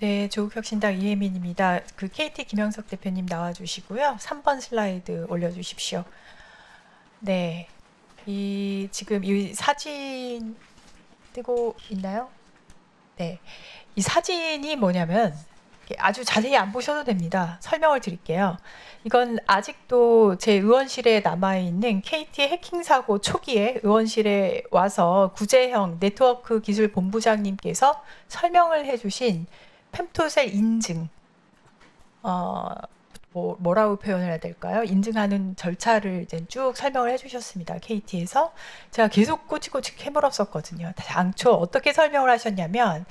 네, 조국혁신당 이혜민입니다. 그 KT 김영석 대표님 나와주시고요. 3번 슬라이드 올려주십시오. 네, 지금 이 사진 뜨고 있나요? 네, 이 사진이 뭐냐면 아주 자세히 안 보셔도 됩니다. 설명을 드릴게요. 이건 아직도 제 의원실에 남아있는 KT 해킹 사고 초기에 의원실에 와서 구재형 네트워크 기술 본부장님께서 설명을 해주신 펨토셀 인증, 뭐라고 표현을 해야 될까요? 인증하는 절차를 이제 쭉 설명을 해주셨습니다. KT에서 제가 계속 꼬치꼬치 캐물었었거든요. 당초 어떻게 설명을 하셨냐면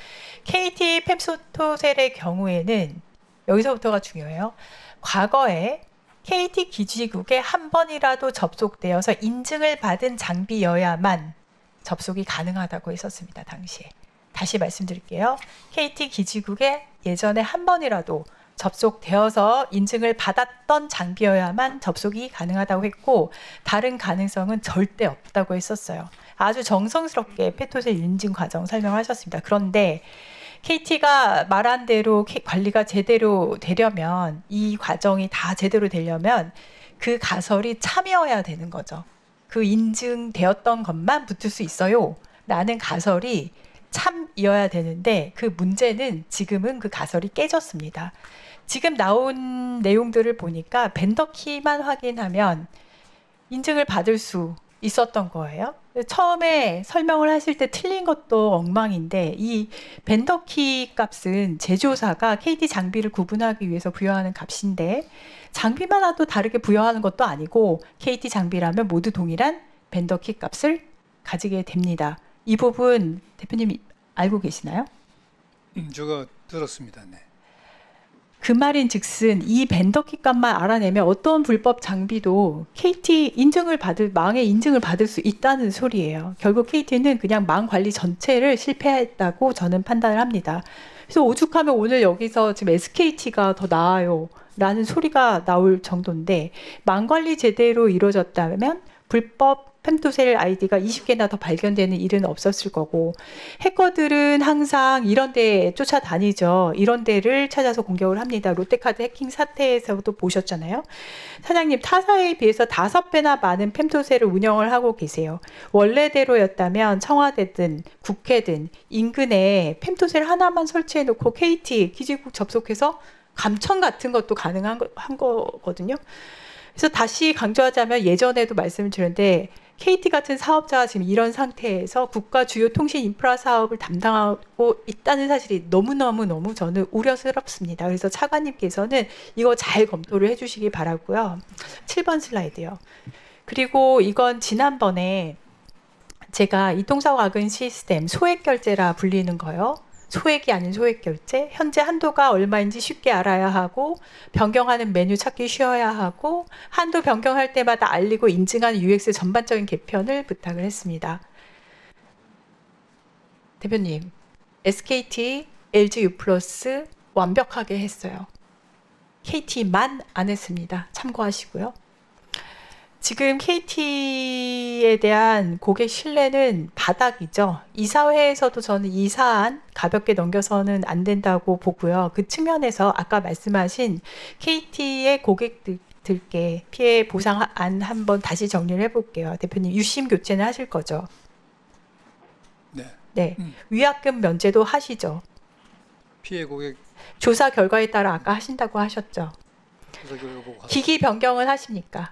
KT 펨토셀의 경우에는 여기서부터가 중요해요. 과거에 KT 기지국에 한 번이라도 접속되어서 인증을 받은 장비여야만 접속이 가능하다고 했었습니다. 당시에. 다시 말씀드릴게요. KT 기지국에 예전에 한 번이라도 접속되어서 인증을 받았던 장비여야만 접속이 가능하다고 했고 다른 가능성은 절대 없다고 했었어요. 아주 정성스럽게 펨토셀 인증 과정 설명하셨습니다. 그런데 KT가 말한 대로 관리가 제대로 되려면 이 과정이 다 제대로 되려면 그 가설이 참여해야 되는 거죠. 그 인증되었던 것만 붙을 수 있어요. 라는 가설이 참이어야 되는데 그 문제는 지금은 그 가설이 깨졌습니다. 지금 나온 내용들을 보니까 벤더키만 확인하면 인증을 받을 수 있었던 거예요. 처음에 설명을 하실 때 틀린 것도 엉망인데 이 벤더키 값은 제조사가 KT 장비를 구분하기 위해서 부여하는 값인데 장비마다 또 다르게 부여하는 것도 아니고 KT 장비라면 모두 동일한 벤더키 값을 가지게 됩니다. 이 부분 대표님 알고 계시나요? 제가 들었습니다. 네. 그 말인 즉슨 이 벤더키 값만 알아내면 어떤 불법 장비도 KT 망의 인증을 받을 수 있다는 소리예요. 결국 KT는 그냥 망 관리 전체를 실패했다고 저는 판단을 합니다. 그래서 오죽하면 오늘 여기서 지금 SKT가 더 나아요 라는 소리가 나올 정도인데 망 관리 제대로 이루어졌다면 불법 펨토셀 아이디가 20개나 더 발견되는 일은 없었을 거고 해커들은 항상 이런 데 쫓아다니죠. 이런 데를 찾아서 공격을 합니다. 롯데카드 해킹 사태에서도 보셨잖아요. 사장님, 타사에 비해서 5배나 많은 펨토셀을 운영을 하고 계세요. 원래대로였다면 청와대든 국회든 인근에 펨토셀 하나만 설치해놓고 KT 기지국 접속해서 감청 같은 것도 가능한 거거든요. 그래서 다시 강조하자면 예전에도 말씀을 드렸는데 KT 같은 사업자가 지금 이런 상태에서 국가 주요 통신 인프라 사업을 담당하고 있다는 사실이 너무너무 저는 우려스럽습니다. 그래서 차관님께서는 이거 잘 검토를 해주시기 바라고요. 7번 슬라이드요. 그리고 이건 지난번에 제가 이통사과금 시스템 소액결제라 불리는 거요. 소액이 아닌 소액결제, 현재 한도가 얼마인지 쉽게 알아야 하고 변경하는 메뉴 찾기 쉬워야 하고 한도 변경할 때마다 알리고 인증하는 UX 전반적인 개편을 부탁을 했습니다. 대표님, SKT, LG U+ 완벽하게 했어요. KT만 안 했습니다. 참고하시고요. 지금 KT에 대한 고객 신뢰는 바닥이죠. 이사회에서도 저는 이 사안 가볍게 넘겨서는 안 된다고 보고요. 그 측면에서 아까 말씀하신 KT의 고객들께 피해 보상안 한번 다시 정리를 해볼게요. 대표님, 유심 교체는 하실 거죠? 네. 네. 위약금 면제도 하시죠? 피해 고객 조사 결과에 따라 아까 하신다고 하셨죠? 조사 결과 보고 기기 변경은 하십니까?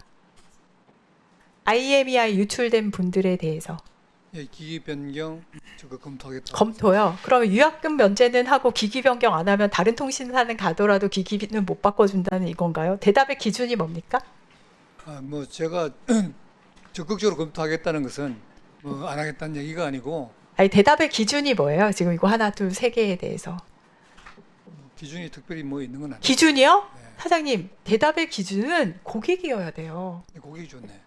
IMEI 유출된 분들에 대해서 예, 기기 변경 저거 검토하겠다. 검토요. 그러면 유약금 면제는 하고 기기 변경 안 하면 다른 통신사는 가더라도 기기는 못 바꿔준다는 이건가요? 대답의 기준이 뭡니까? 뭐 제가 적극적으로 검토하겠다는 것은 뭐 안 하겠다는 얘기가 아니고 아니 대답의 기준이 뭐예요? 지금 이거 하나, 둘, 세 개에 대해서 기준이 특별히 뭐 있는 건 아니에요. 기준이요? 네. 사장님, 대답의 기준은 고객이어야 돼요. 고객이 좋네.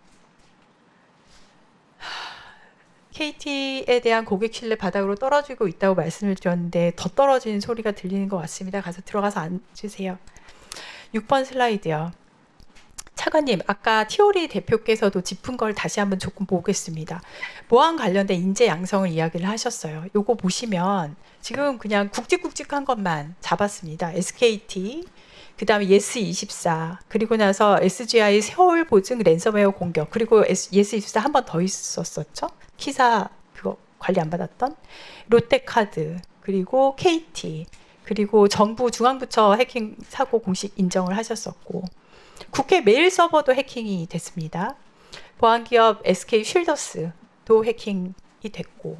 KT에 대한 고객 신뢰 바닥으로 떨어지고 있다고 말씀을 드렸는데 더 떨어지는 소리가 들리는 것 같습니다. 가서 들어가서 앉으세요. 6번 슬라이드요. 차관님, 아까 티오리 대표께서도 짚은 걸 다시 한번 조금 보겠습니다. 보안 관련된 인재 양성을 이야기를 하셨어요. 요거 보시면 지금 그냥 굵직굵직한 것만 잡았습니다. SKT, 그 다음에 예스24, 그리고 나서 SGI 세월 보증 랜섬웨어 공격, 그리고 예스24 한 번 더 있었었죠? 키사 그거 관리 안 받았던 롯데카드, 그리고 KT, 그리고 정부 중앙부처 해킹 사고 공식 인정을 하셨었고, 국회 메일 서버도 해킹이 됐습니다. 보안기업 SK 쉴더스도 해킹이 됐고,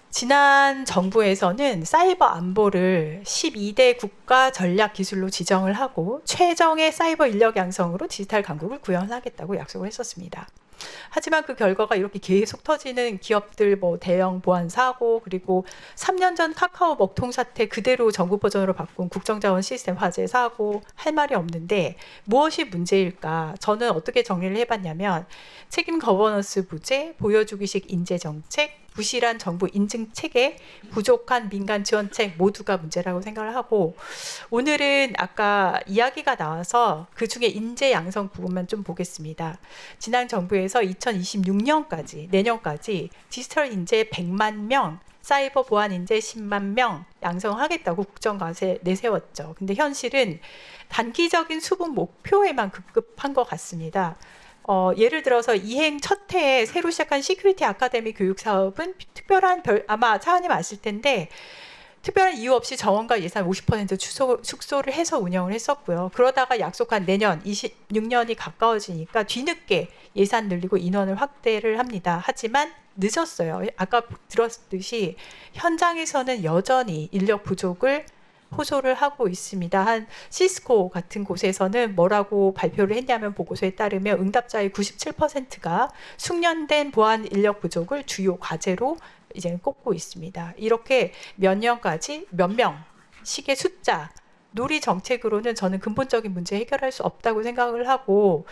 지난 정부에서는 사이버 안보를 12대 국가 전략 기술로 지정을 하고 최정의 사이버 인력 양성으로 디지털 강국을 구현하겠다고 약속을 했었습니다. 하지만 그 결과가 이렇게 계속 터지는 기업들, 뭐 대형 보안 사고, 그리고 3년 전 카카오 먹통 사태 그대로 정부 버전으로 바꾼 국정자원 시스템 화재 사고, 할 말이 없는데 무엇이 문제일까? 저는 어떻게 정리를 해봤냐면 책임 거버넌스 부재, 보여주기식 인재 정책, 부실한 정부 인증 체계, 부족한 민간 지원책 모두가 문제라고 생각을 하고, 오늘은 아까 이야기가 나와서 그 중에 인재 양성 부분만 좀 보겠습니다. 지난 정부에서 2026년까지, 내년까지 디지털 인재 100만 명, 사이버 보안 인재 10만 명 양성하겠다고 국정과제 내세웠죠. 근데 현실은 단기적인 수분 목표에만 급급한 것 같습니다. 예를 들어서 이행 첫 해에 새로 시작한 시큐리티 아카데미 교육 사업은 특별한 아마 차관님 아실 텐데 특별한 이유 없이 정원과 예산 50% 축소를 해서 운영을 했었고요. 그러다가 약속한 내년 26년이 가까워지니까 뒤늦게 예산 늘리고 인원을 확대를 합니다. 하지만 늦었어요. 아까 들었듯이 현장에서는 여전히 인력 부족을 호소를 하고 있습니다. 한 시스코 같은 곳에서는 뭐라고 발표를 했냐면 보고서에 따르면 응답자의 97%가 숙련된 보안 인력 부족을 주요 과제로 이제 꼽고 있습니다. 이렇게 몇 년까지 몇 명씩의 숫자 놀이 정책으로는 저는 근본적인 문제 해결할 수 없다고 생각을 하고,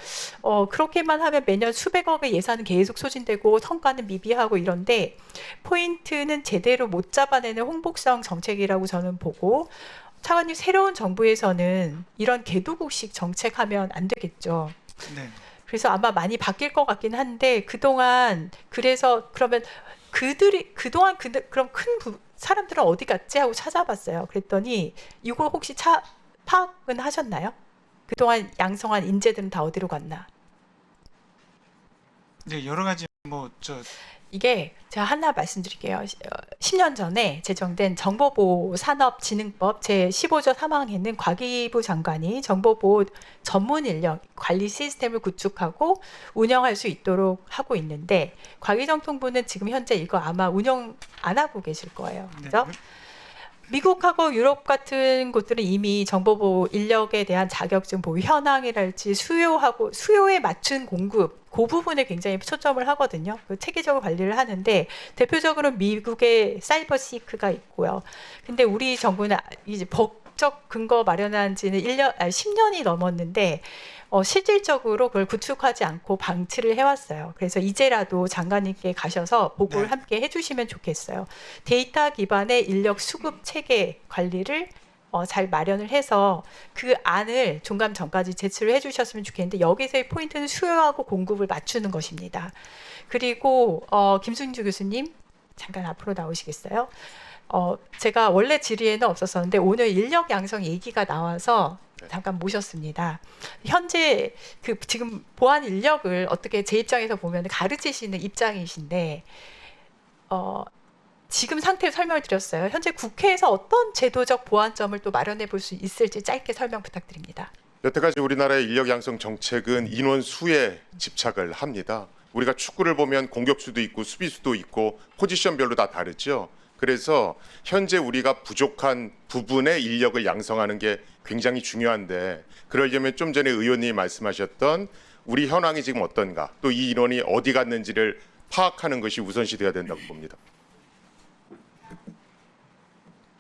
그렇게만 하면 매년 수백억의 예산은 계속 소진되고 성과는 미비하고 이런데 포인트는 제대로 못 잡아내는 홍보성 정책이라고 저는 보고, 차관님 새로운 정부에서는 이런 개도국식 정책하면 안 되겠죠. 네. 그래서 아마 많이 바뀔 것 같긴 한데 그동안 그래서 그러면 그들이 그동안 그럼 사람들은 어디 갔지 하고 찾아봤어요. 그랬더니 이거 혹시 파악은 하셨나요? 그동안 양성한 인재들은 다 어디로 갔나? 네, 여러 가지 이게 제가 하나 말씀드릴게요. 10년 전에 제정된 정보보호산업진흥법 제15조 3항에는 과기부 장관이 정보보호 전문 인력 관리 시스템을 구축하고 운영할 수 있도록 하고 있는데 과기정통부는 지금 현재 이거 아마 운영 안 하고 계실 거예요. 그죠? 네. 미국하고 유럽 같은 곳들은 이미 정보보호 인력에 대한 자격증 보호 현황이랄지 수요에 맞춘 공급 그 부분에 굉장히 초점을 하거든요. 그 체계적으로 관리를 하는데 대표적으로 미국의 사이버 시크가 있고요. 근데 우리 정부는 이제 법적 근거 마련한 지는 10년이 넘었는데 실질적으로 그걸 구축하지 않고 방치를 해왔어요. 그래서 이제라도 장관님께 가셔서 보고를 네. 함께 해주시면 좋겠어요. 데이터 기반의 인력 수급 체계 관리를 잘 마련을 해서 그 안을 종감 전까지 제출을 해주셨으면 좋겠는데 여기서의 포인트는 수요하고 공급을 맞추는 것입니다. 그리고 김순주 교수님 잠깐 앞으로 나오시겠어요? 제가 원래 질의에는 없었었는데 오늘 인력 양성 얘기가 나와서 잠깐 모셨습니다. 현재 지금 보안 인력을 어떻게 제 입장에서 보면 가르치시는 입장이신데 지금 상태를 설명을 드렸어요. 현재 국회에서 어떤 제도적 보완점을 또 마련해 볼 수 있을지 짧게 설명 부탁드립니다. 여태까지 우리나라의 인력 양성 정책은 인원 수에 집착을 합니다. 우리가 축구를 보면 공격수도 있고 수비수도 있고 포지션별로 다 다르죠. 그래서 현재 우리가 부족한 부분의 인력을 양성하는 게 굉장히 중요한데 그러려면 좀 전에 의원님이 말씀하셨던 우리 현황이 지금 어떤가 또 이 인원이 어디 갔는지를 파악하는 것이 우선시 돼야 된다고 봅니다.